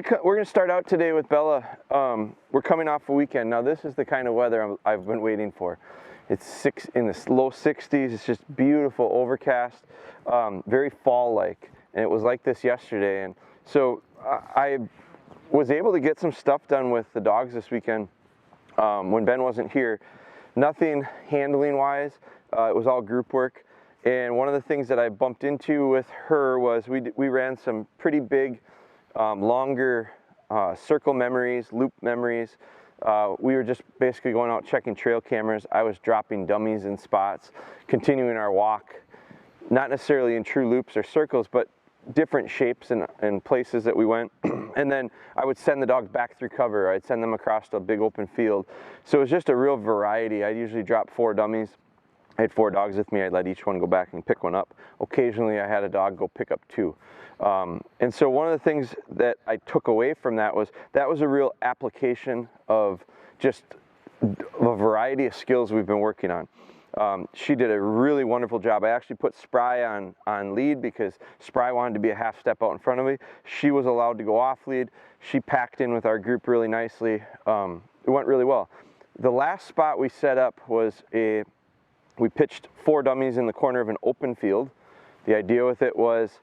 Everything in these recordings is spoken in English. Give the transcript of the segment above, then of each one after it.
gonna start out today with Bella. We're coming off a weekend. Now this is the kind of weather I've been waiting for. It's in the low 60s. It's just beautiful, overcast, very fall-like, and it was like this yesterday. And so I was able to get some stuff done with the dogs this weekend when Ben wasn't here. Nothing handling-wise. It was all group work. And one of the things that I bumped into with her was we ran some pretty big, longer circle memories, loop memories. We were just basically going out checking trail cameras. I was dropping dummies in spots, continuing our walk, not necessarily in true loops or circles, but different shapes and places that we went. And then I would send the dogs back through cover. I'd send them across a big open field. So it was just a real variety. I usually drop 4 dummies. I had 4 dogs with me. I'd let each one go back and pick one up. Occasionally I had a dog go pick up 2. And so one of the things that I took away from that was a real application of just a variety of skills we've been working on. She did a really wonderful job. I actually put Spry on lead because Spry wanted to be a half step out in front of me. She was allowed to go off lead. She packed in with our group really nicely. It went really well. The last spot we set up was we pitched 4 dummies in the corner of an open field. The idea with it was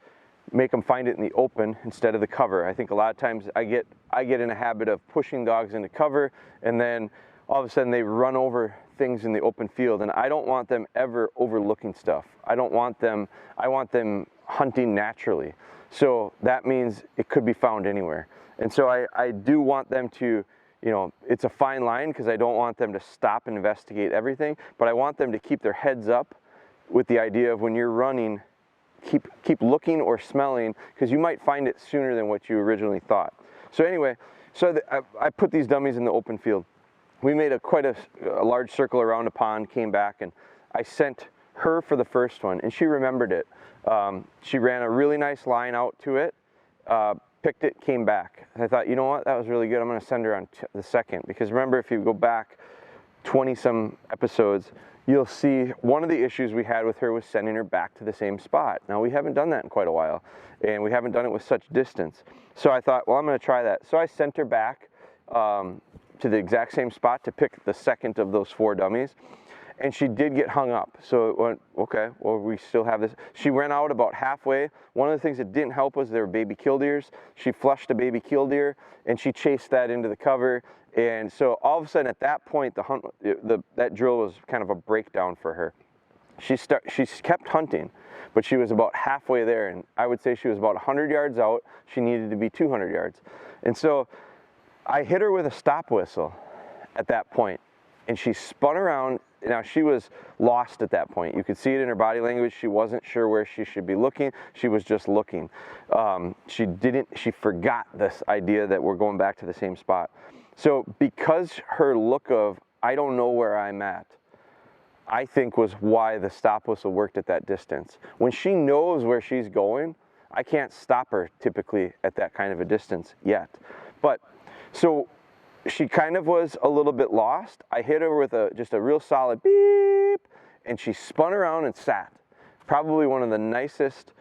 make them find it in the open instead of the cover. I think a lot of times I get in a habit of pushing dogs into cover, and then all of a sudden they run over things in the open field, and I don't want them ever overlooking stuff. I want them hunting naturally. So that means it could be found anywhere. And so I do want them to, you know, it's a fine line because I don't want them to stop and investigate everything, but I want them to keep their heads up with the idea of when you're running, keep looking or smelling, because you might find it sooner than what you originally thought. So anyway, I put these dummies in the open field. We made quite a large circle around a pond, came back, and I sent her for the first one, and she remembered it. She ran a really nice line out to it, picked it, came back. And I thought, you know what, that was really good. I'm going to send her on the second, because remember, if you go back 20-some episodes, you'll see one of the issues we had with her was sending her back to the same spot. Now, we haven't done that in quite a while, and we haven't done it with such distance. So I thought, well, I'm going to try that. So I sent her back to the exact same spot to pick the second of those 4 dummies. And she did get hung up. So it went, okay, well, we still have this. She ran out about halfway. One of the things that didn't help was there were baby killdeers. She flushed a baby killdeer, and she chased that into the cover. And so all of a sudden at that point, that drill was kind of a breakdown for her. She kept hunting, but she was about halfway there. And I would say she was about 100 yards out. She needed to be 200 yards. And so I hit her with a stop whistle at that point, and she spun around. Now, she was lost at that point. You could see it in her body language. She wasn't sure where she should be looking. She was just looking. She forgot this idea that we're going back to the same spot. So because her look of, I don't know where I'm at, I think was why the stop whistle worked at that distance. When she knows where she's going, I can't stop her typically at that kind of a distance yet. But so she kind of was a little bit lost. I hit her with just a real solid beep, and she spun around and sat. Probably one of the nicest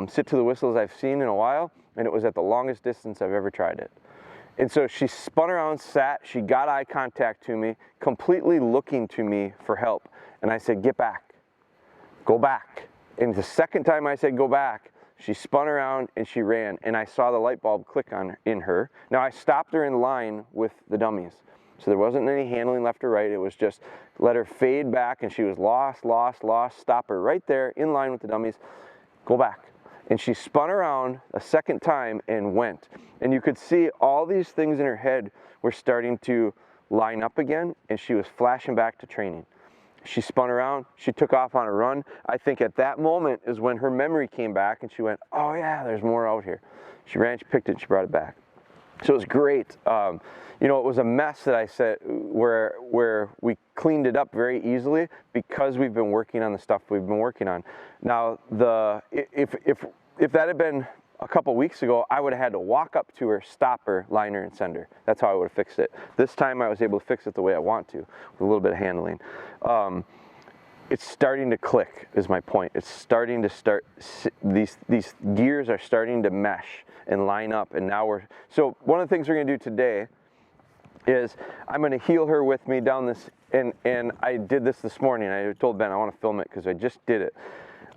sit to the whistles I've seen in a while, and it was at the longest distance I've ever tried it. And so she spun around, sat, she got eye contact to me, completely looking to me for help. And I said, get back, go back. And the second time I said, go back, she spun around and she ran, and I saw the light bulb click on in her. Now, I stopped her in line with the dummies. So there wasn't any handling left or right. It was just let her fade back, and she was lost, stop her right there in line with the dummies, go back. And she spun around a second time and went. And you could see all these things in her head were starting to line up again, and she was flashing back to training. She spun around, she took off on a run. I think at that moment is when her memory came back, and she went, oh yeah, there's more out here. She ran, she picked it, she brought it back. So it was great. You know, it was a mess that I said where we cleaned it up very easily because we've been working on the stuff we've been working on. Now, if that had been a couple weeks ago, I would have had to walk up to her, stop her, line her, and send her. That's how I would have fixed it. This time I was able to fix it the way I want to, with a little bit of handling. it's starting to click is my point. It's starting to these gears are starting to mesh and line up, and now so one of the things we're gonna do today is I'm gonna heel her with me down this, and I did this morning. I told Ben I wanna film it because I just did it.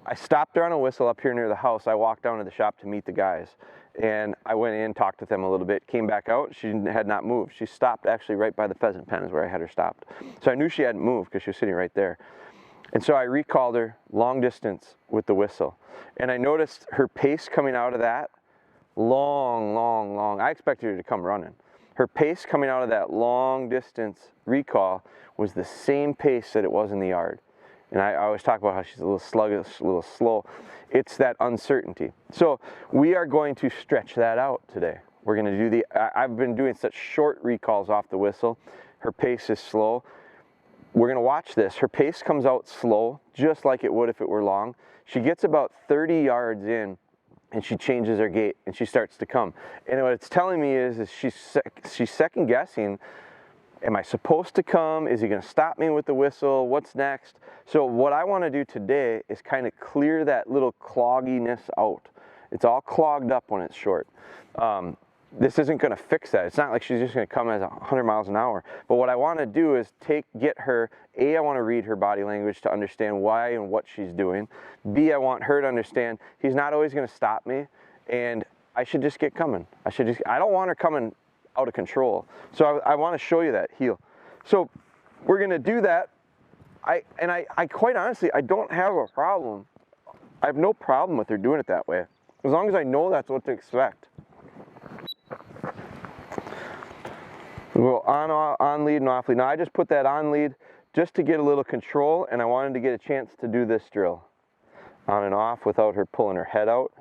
I stopped her on a whistle up here near the house. I walked down to the shop to meet the guys, and I went in, talked with them a little bit, came back out. She had not moved. She stopped actually right by the pheasant pen is where I had her stopped. So I knew she hadn't moved because she was sitting right there. And so I recalled her long distance with the whistle. And I noticed her pace coming out of that, long. I expected her to come running. Her pace coming out of that long distance recall was the same pace that it was in the yard. And I always talk about how she's a little sluggish, a little slow. It's that uncertainty. So we are going to stretch that out today. We're going to do I've been doing such short recalls off the whistle. Her pace is slow. We're going to watch this. Her pace comes out slow, just like it would if it were long. She gets about 30 yards in, and she changes her gait, and she starts to come. And what it's telling me is she's second guessing. Am I supposed to come? Is he going to stop me with the whistle? What's next? So what I want to do today is kind of clear that little clogginess out. It's all clogged up when it's short. This isn't going to fix that. It's not like she's just going to come at 100 miles an hour. But what I want to do is get her, A, I want to read her body language to understand why and what she's doing. B, I want her to understand he's not always going to stop me, and I should just get coming. I don't want her coming out of control. So I want to show you that heel. So we're going to do that. I quite honestly, I don't have a problem. I have no problem with her doing it that way, as long as I know that's what to expect. We'll go on lead and off lead. Now I just put that on lead just to get a little control, and I wanted to get a chance to do this drill. On and off without her pulling her head out.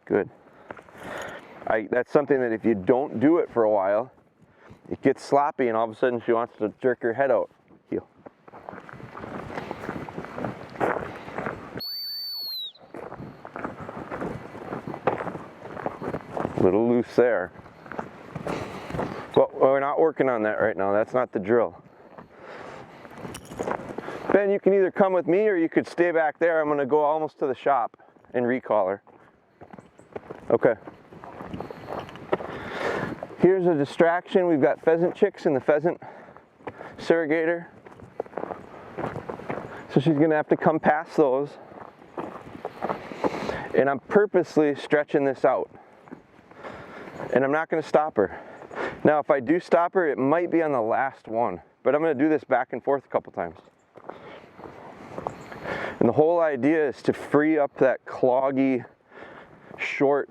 Good. That's something that if you don't do it for a while, it gets sloppy and all of a sudden she wants to jerk her head out. Heel. A little loose there. But we're not working on that right now. That's not the drill. Ben, you can either come with me or you could stay back there. I'm going to go almost to the shop and recall her. Okay. Here's a distraction. We've got pheasant chicks in the pheasant surrogator. So she's going to have to come past those. And I'm purposely stretching this out. And I'm not going to stop her. Now, if I do stop her, it might be on the last one. But I'm going to do this back and forth a couple times. And the whole idea is to free up that cloggy, short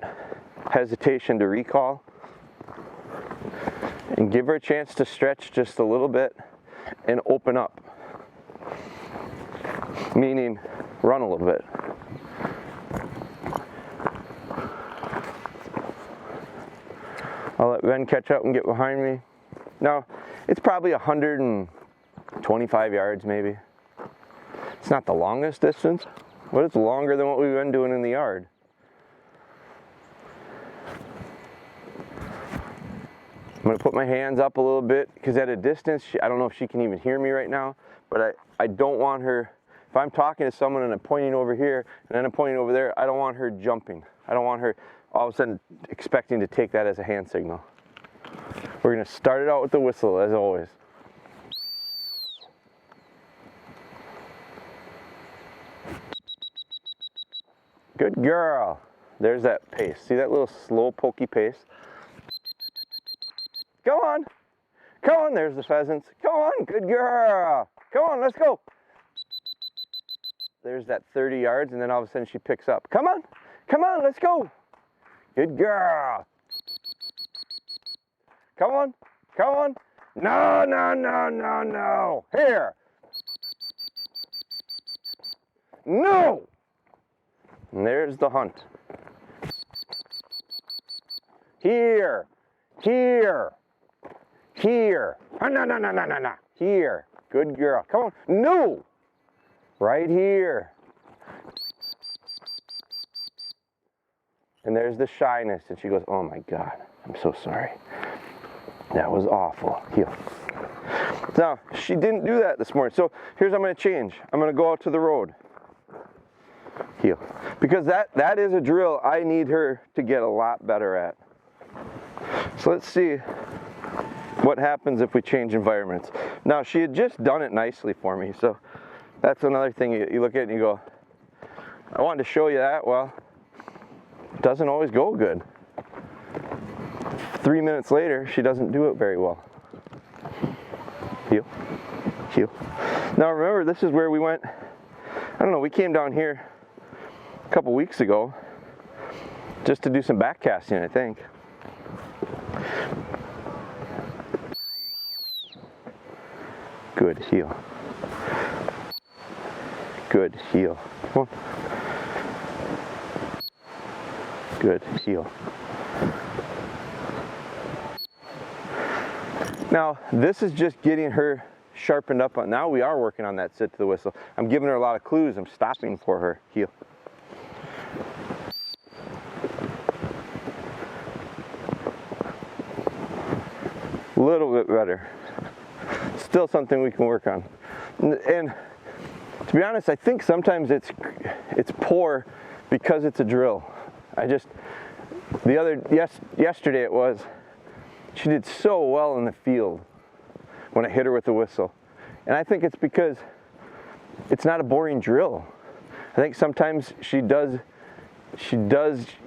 hesitation to recall. And give her a chance to stretch just a little bit and open up. Meaning, run a little bit. I'll let Ben catch up and get behind me. Now, it's probably 125 yards maybe. It's not the longest distance, but it's longer than what we've been doing in the yard. I'm going to put my hands up a little bit because at a distance, I don't know if she can even hear me right now, but I don't want her, if I'm talking to someone and I'm pointing over here and then I'm pointing over there, I don't want her jumping. I don't want her all of a sudden expecting to take that as a hand signal. We're going to start it out with the whistle as always. Good girl. There's that pace. See that little slow pokey pace? Go on. Come on, there's the pheasants. Come on, good girl. Come on, let's go. There's that 30 yards, and then all of a sudden she picks up. Come on, let's go. Good girl. Come on. No. Here. No. And there's the hunt. Here. No. Here. Good girl. Come on. No. Right here. And there's the shyness. And she goes, oh my God, I'm so sorry. That was awful. Heel. Now, she didn't do that this morning. So here's what I'm going to change. I'm going to go out to the road. Heel. Because that is a drill I need her to get a lot better at. So let's see what happens if we change environments. Now, she had just done it nicely for me. So that's another thing you look at and you go, I wanted to show you that. Well, it doesn't always go good. 3 minutes later, she doesn't do it very well. Heel, heel. Now remember, this is where we went, I don't know, we came down here a couple weeks ago just to do some back casting, I think. Good, heel. Good, heel. Come on. Good, heel. Now, this is just getting her sharpened up on. Now we are working on that sit to the whistle. I'm giving her a lot of clues. I'm stopping for her. Heel. A little bit better. Still something we can work on. And to be honest, I think sometimes it's poor because it's a drill. Yesterday it was, she did so well in the field when I hit her with the whistle. And I think it's because it's not a boring drill. I think sometimes she does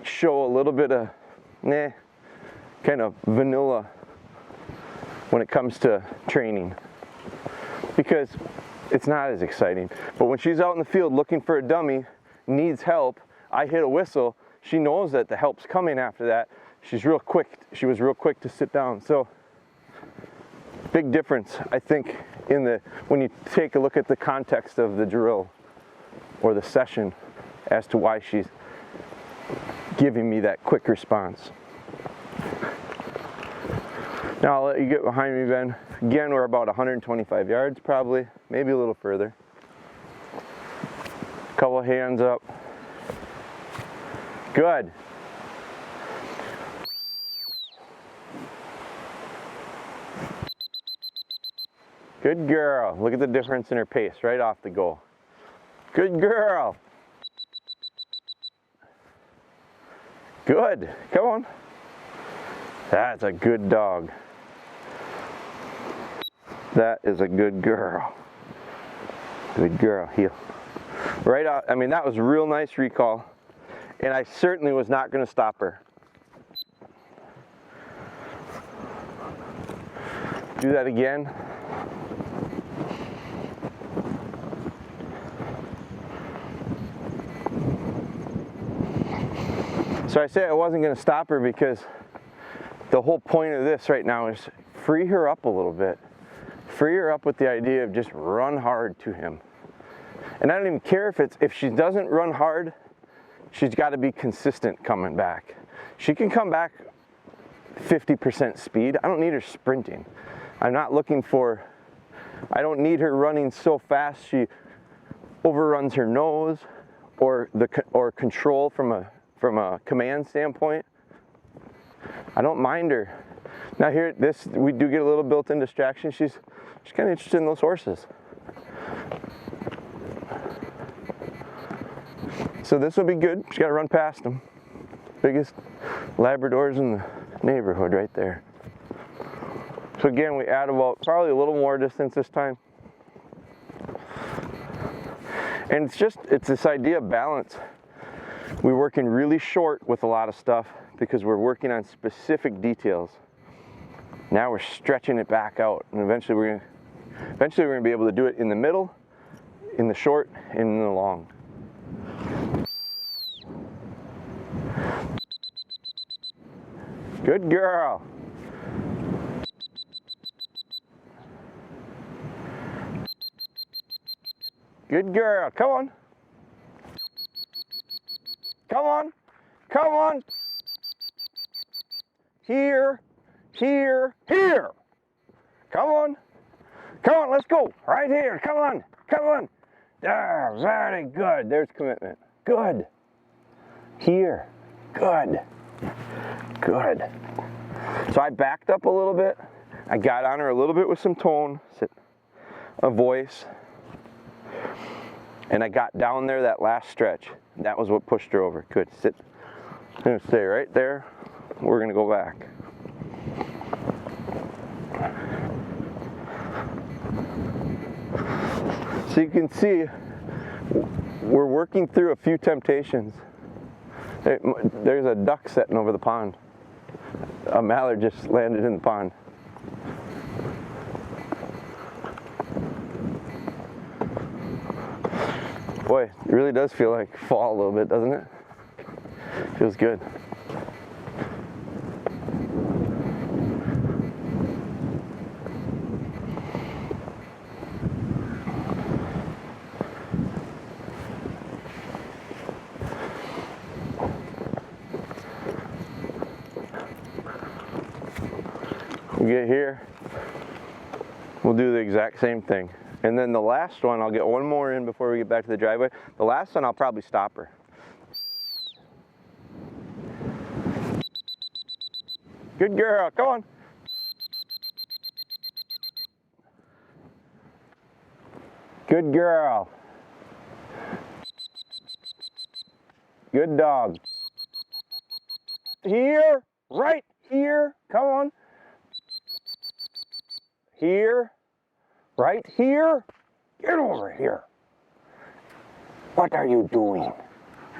show a little bit of, kind of vanilla when it comes to training. Because it's not as exciting. But when she's out in the field looking for a dummy, needs help, I hit a whistle, she knows that the help's coming after that. She's real quick. She was real quick to sit down. So big difference, I think, when you take a look at the context of the drill or the session as to why she's giving me that quick response. Now I'll let you get behind me, Ben. Again, we're about 125 yards probably, maybe a little further. Couple of hands up. Good. Good girl. Look at the difference in her pace right off the go. Good girl. Good. Come on. That's a good dog. That is a good girl. Good girl. Heel. Right out. I mean, that was a real nice recall. And I certainly was not going to stop her. Do that again. So I said I wasn't going to stop her because the whole point of this right now is free her up a little bit. Free her up with the idea of just run hard to him. And I don't even care if she doesn't run hard, she's got to be consistent coming back. She can come back 50% speed. I don't need her sprinting. I'm not looking for, I don't need her running so fast she overruns her nose or control from a command standpoint. I don't mind her. Now here, we do get a little built-in distraction. She's kind of interested in those horses. So this will be good. She's got to run past them. Biggest Labradors in the neighborhood right there. So again, we add about probably a little more distance this time. And it's this idea of balance. We're working really short with a lot of stuff because we're working on specific details. Now we're stretching it back out, and eventually we're gonna be able to do it in the middle, in the short, and in the long. Good girl. Good girl. Come on. Come on. Come on. Here. Here. Here. Come on. Come on, let's go. Right here. Come on. Come on. There. Very good. There's commitment. Good. Here. Good. Good. So I backed up a little bit. I got on her a little bit with some tone, a voice, and I got down there that last stretch. That was what pushed her over. Good, sit. I'm gonna stay right there. We're gonna go back. So you can see, we're working through a few temptations. There's a duck sitting over the pond. A mallard just landed in the pond. Boy, it really does feel like fall a little bit, doesn't it? Feels good. We get here, we'll do the exact same thing. And then the last one, I'll get one more in before we get back to the driveway. The last one, I'll probably stop her. Good girl, come on. Good girl. Good dog. Here, right here, come on. Here, right here. Get over here. What are you doing?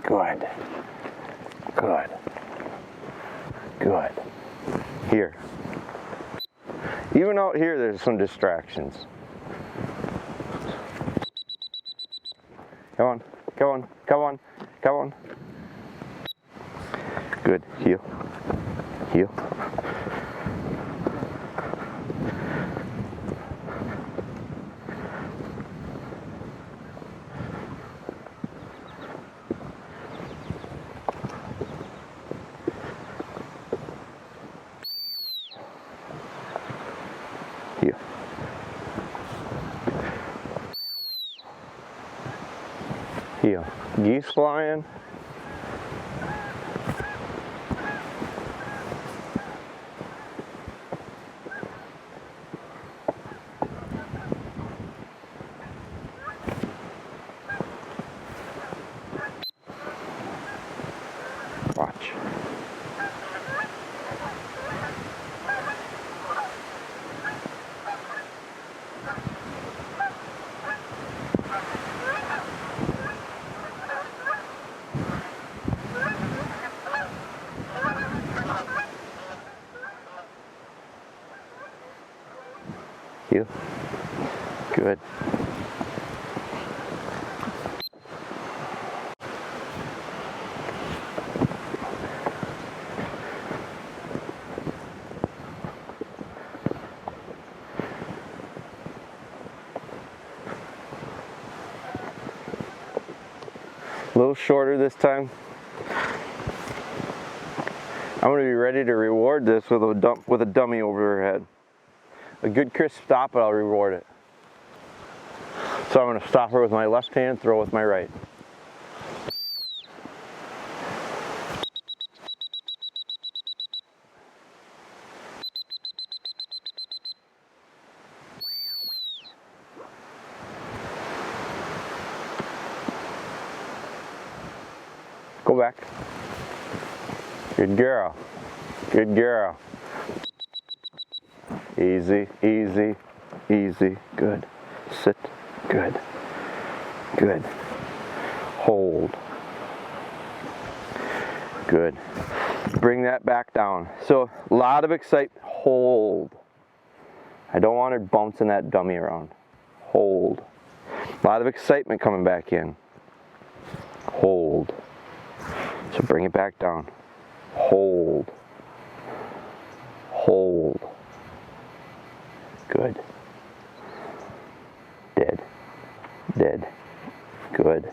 Good. Good. Good. Here. Even out here, there's some distractions. Come on, come on, come on, come on. Good. Heel. Heel. Heel. Heel. Geese flying. Watch. Heel. Good. A little shorter this time. I'm going to be ready to reward this with a dummy over her head. A good crisp stop, but I'll reward it. So I'm going to stop her with my left hand, throw with my right. Go back. Good girl. Good girl. Easy, easy, easy. Good. Sit. Good. Good. Hold. Good. Bring that back down. So a lot of excitement. Hold. I don't want her bouncing that dummy around. Hold. A lot of excitement coming back in. Hold. So bring it back down. Hold. Hold. Good. Dead. Dead. Good.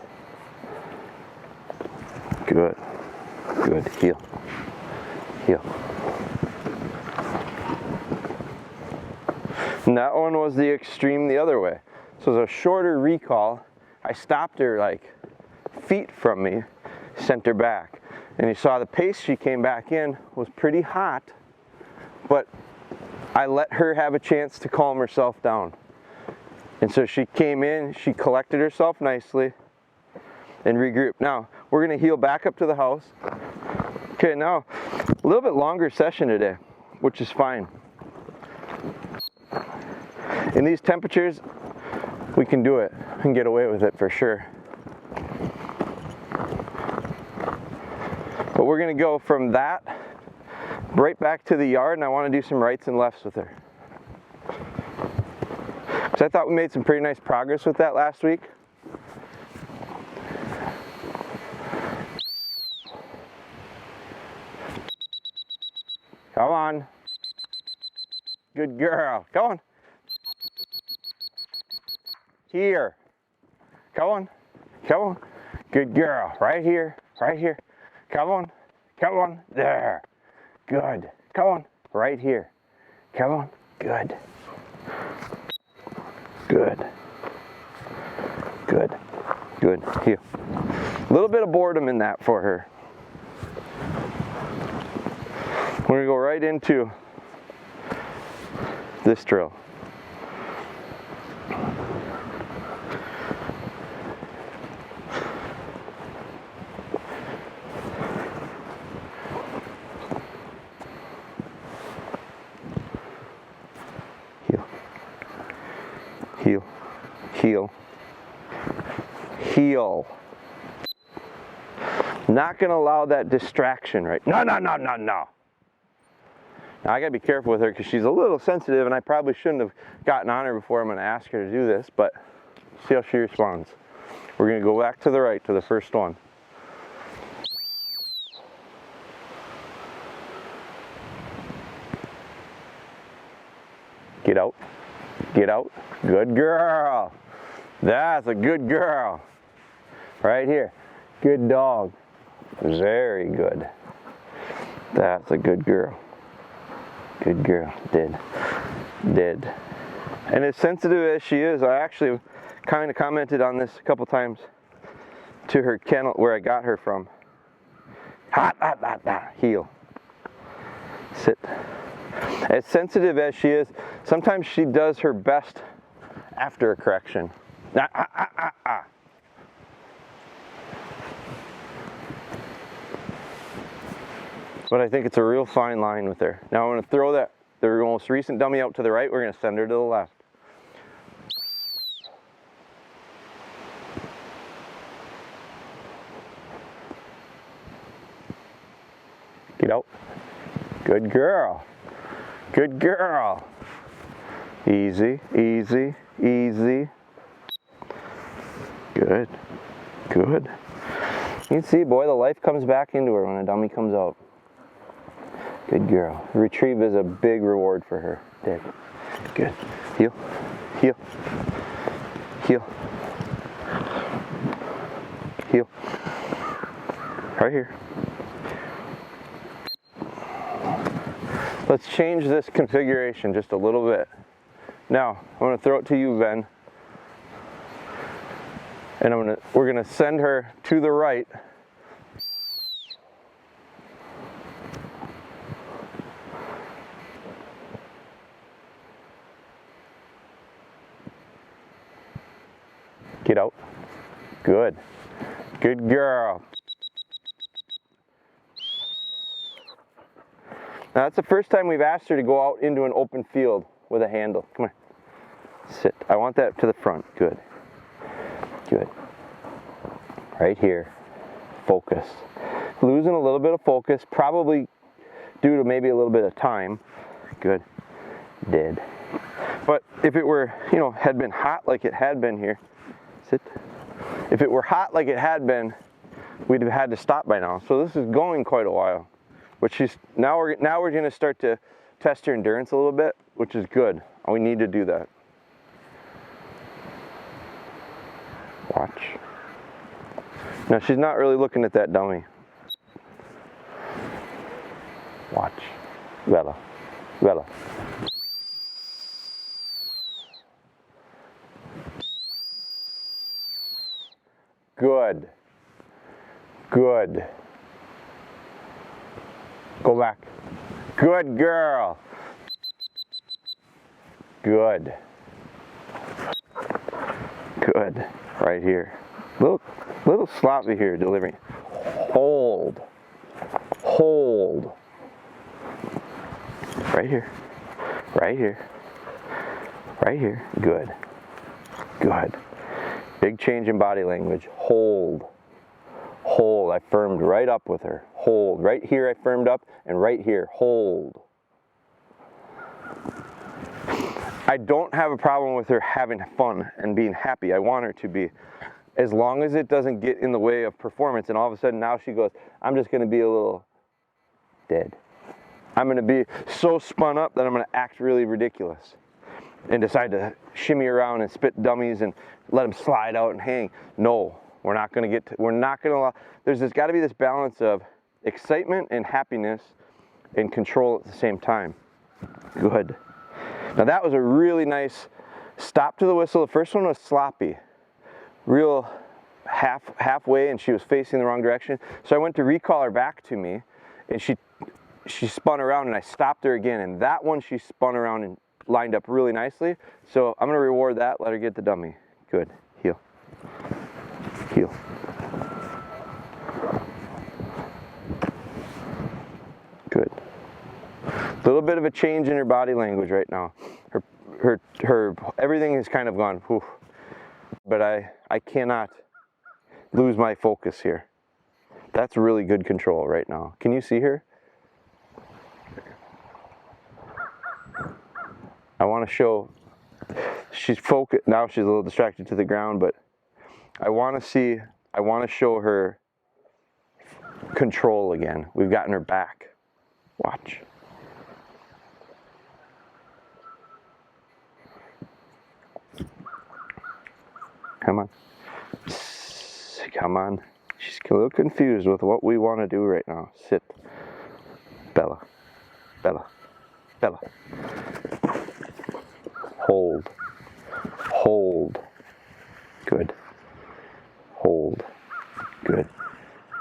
Good. Good. Heel. Heel. And that one was the extreme the other way. So it's a shorter recall. I stopped her like feet from me, sent her back. And you saw the pace she came back in was pretty hot, but I let her have a chance to calm herself down. And so she came in, she collected herself nicely, and regrouped. Now, we're gonna heel back up to the house. Okay, now, a little bit longer session today, which is fine. In these temperatures, we can do it and get away with it for sure. But we're gonna go from that right back to the yard, and I wanna do some rights and lefts with her. So I thought we made some pretty nice progress with that last week. Come on. Good girl. Come on. Here. Come on. Come on. Good girl. Right here. Right here. Come on. Come on. There. Good. Come on. Right here. Come on. Good. Good. Good. Good. Heel. A little bit of boredom in that for her. We're going to go right into this drill. Heel. Heel. Heel. Heel. Not going to allow that distraction, right? No, no, no, no, no. Now I gotta be careful with her because she's a little sensitive, and I probably shouldn't have gotten on her before I'm gonna ask her to do this, but see how she responds. We're gonna go back to the right to the first one. Get out. Get out. Good girl. That's a good girl. Right here. Good dog. Very good. That's a good girl. Good girl. Did. And as sensitive as she is, I actually kind of commented on this a couple times to her kennel where I got her from. Hot, hot, hot, hot. Heel. Sit. As sensitive as she is, sometimes she does her best after a correction. Ah, ah, ah, ah, ah. But I think it's a real fine line with her. Now I'm going to throw the most recent dummy out to the right. We're going to send her to the left. Get out. Good girl. Good girl. Easy, easy, easy. Good. Good. You can see, boy, the life comes back into her when a dummy comes out. Good girl. Retrieve is a big reward for her. Dig. Good. Heel. Heel. Heel. Heel. Right here. Let's change this configuration just a little bit. Now, I'm going to throw it to you, Ben. And we're going to send her to the right. Get out. Good. Good girl. Now that's the first time we've asked her to go out into an open field with a handle. Come here. Sit. I want that to the front. Good. Good. Right here. Focus. Losing a little bit of focus, probably due to maybe a little bit of time. Good. Did. But if it were, had been hot like it had been here, sit. If it were hot like it had been, we'd have had to stop by now. So this is going quite a while. Which is now we're going to start to test her endurance a little bit, which is good. We need to do that. Watch. Now she's not really looking at that dummy. Watch. Bella. Bella. Good. Good. Go back. Good girl. Good. Good. Right here. Little sloppy here, delivering. Hold. Hold. Right here. Right here. Right here. Good. Good. Big change in body language. Hold. Hold. I firmed right up with her. Hold. Right here I firmed up, and right here. Hold. I don't have a problem with her having fun and being happy. I want her to be, as long as it doesn't get in the way of performance. And all of a sudden now she goes, I'm just going to be a little dead. I'm going to be so spun up that I'm going to act really ridiculous and decide to shimmy around and spit dummies and let them slide out and hang. No, we're not going to get to, we're not going to allow, there's got to be this balance of excitement and happiness and control at the same time. Good. Now that was a really nice stop to the whistle. The first one was sloppy, real halfway, and she was facing the wrong direction. So I went to recall her back to me, and she spun around, and I stopped her again. And that one she spun around and lined up really nicely. So I'm gonna reward that. Let her get the dummy. Good. Heel. Heel. Good. A little bit of a change in her body language right now. Her everything has kind of gone, whew. But I cannot lose my focus here. That's really good control right now. Can you see her? I want to show, she's focused, now she's a little distracted to the ground, but I want to show her control again. We've gotten her back. Watch. Come on. Come on. She's a little confused with what we want to do right now. Sit. Bella. Bella. Bella. Hold. Hold. Good. Hold. Good.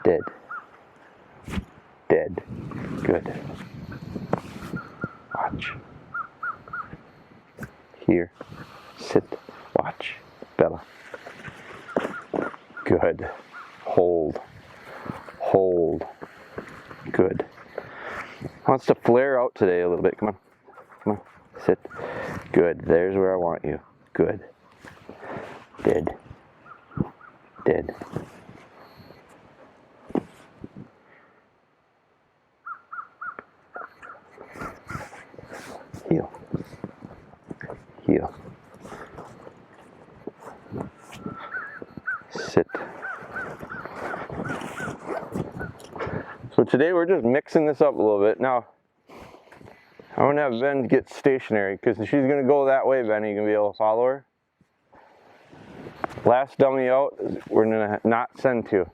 Dead. Dead. Good. Watch. Here. Sit. Watch. Bella. Good. Hold. Hold. Good. Wants to flare out today a little bit. Come on. Come on. Sit. Good. There's where I want you. Good. Dead. Dead. Heel. Heel. Sit. So today we're just mixing this up a little bit. Now, I'm going to have Ben get stationary because she's going to go that way, Ben. You going to be able to follow her? Last dummy out, we're going to not send to.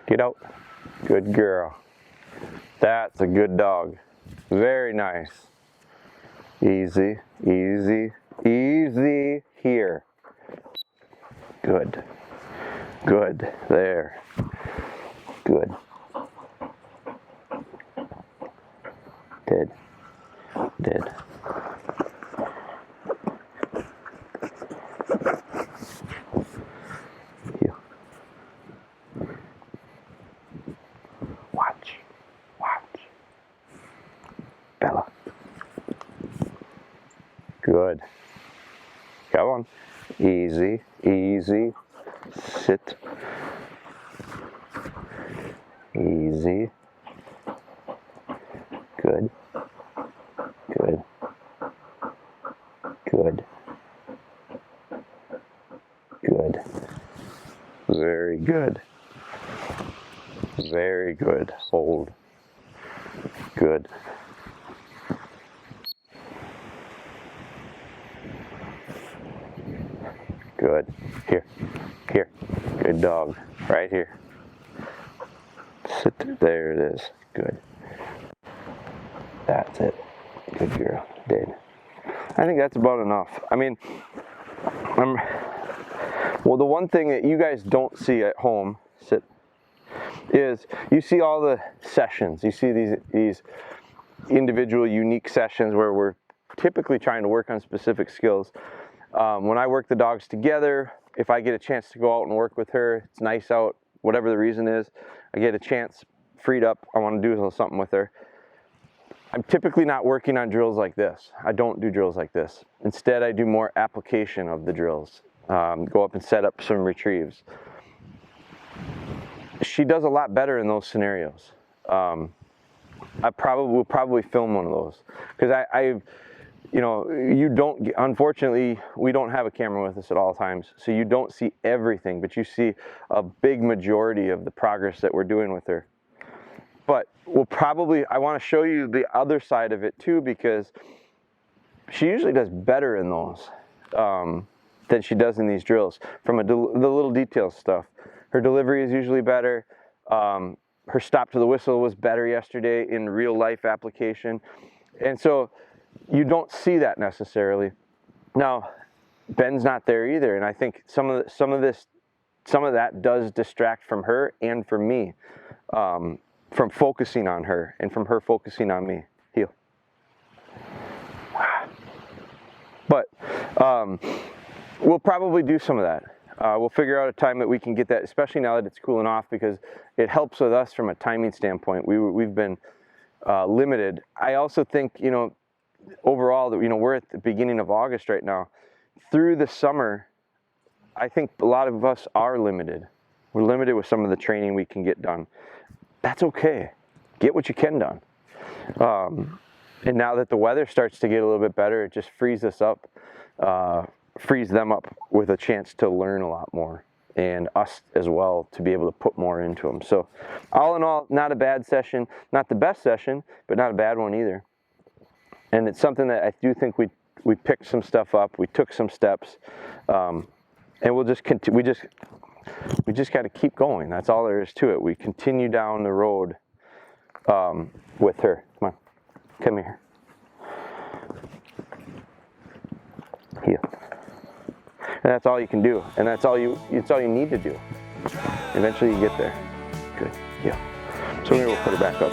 Get out. Good girl. That's a good dog. Very nice. Easy, easy, easy. Here. Good. Good. There. Good. Dead. Dead. Heel. Watch. Watch. Bella. Good. Come on. Easy, easy. Sit. Easy. Good. Good. Good. Good. Very good. Very good. Hold. Good. Good. Here. Here. Good dog. Right here. Sit there. There it is. Good. That's it. Good girl. Dead. I think that's about enough. I mean, well, the one thing that you guys don't see at home, sit, is you see all the sessions. You see these individual unique sessions where we're typically trying to work on specific skills. When I work the dogs together, if I get a chance to go out and work with her, it's nice out, whatever the reason is, I get a chance, freed up, I want to do something with her. I'm typically not working on drills like this. I don't do drills like this. Instead, I do more application of the drills. Go up and set up some retrieves. She does a lot better in those scenarios. I will probably film one of those because unfortunately, we don't have a camera with us at all times, so you don't see everything, but you see a big majority of the progress that we're doing with her. But I want to show you the other side of it too, because she usually does better in those than she does in these drills. From the little detail stuff, her delivery is usually better. Her stop to the whistle was better yesterday in real life application, and so you don't see that necessarily. Now, Ben's not there either, and I think some of that does distract from her and from me, from focusing on her and from her focusing on me. Heel. But we'll probably do some of that. We'll figure out a time that we can get that, especially now that it's cooling off, because it helps with us from a timing standpoint. We've been limited. I also think, overall, that we're at the beginning of August right now. Through the summer, I think a lot of us are limited. We're limited with some of the training we can get done. That's okay. Get what you can done. And now that the weather starts to get a little bit better, it just frees us up, frees them up with a chance to learn a lot more, and us as well to be able to put more into them. So all in all, not a bad session, not the best session, but not a bad one either. And it's something that I do think we picked some stuff up, we took some steps, and we'll just continue. We just got to keep going. That's all there is to it. We continue down the road with her. Come on, come here. Heel. And that's all you can do, and it's all you need to do. Eventually, you get there. Good. Yeah. So we're gonna put her back up.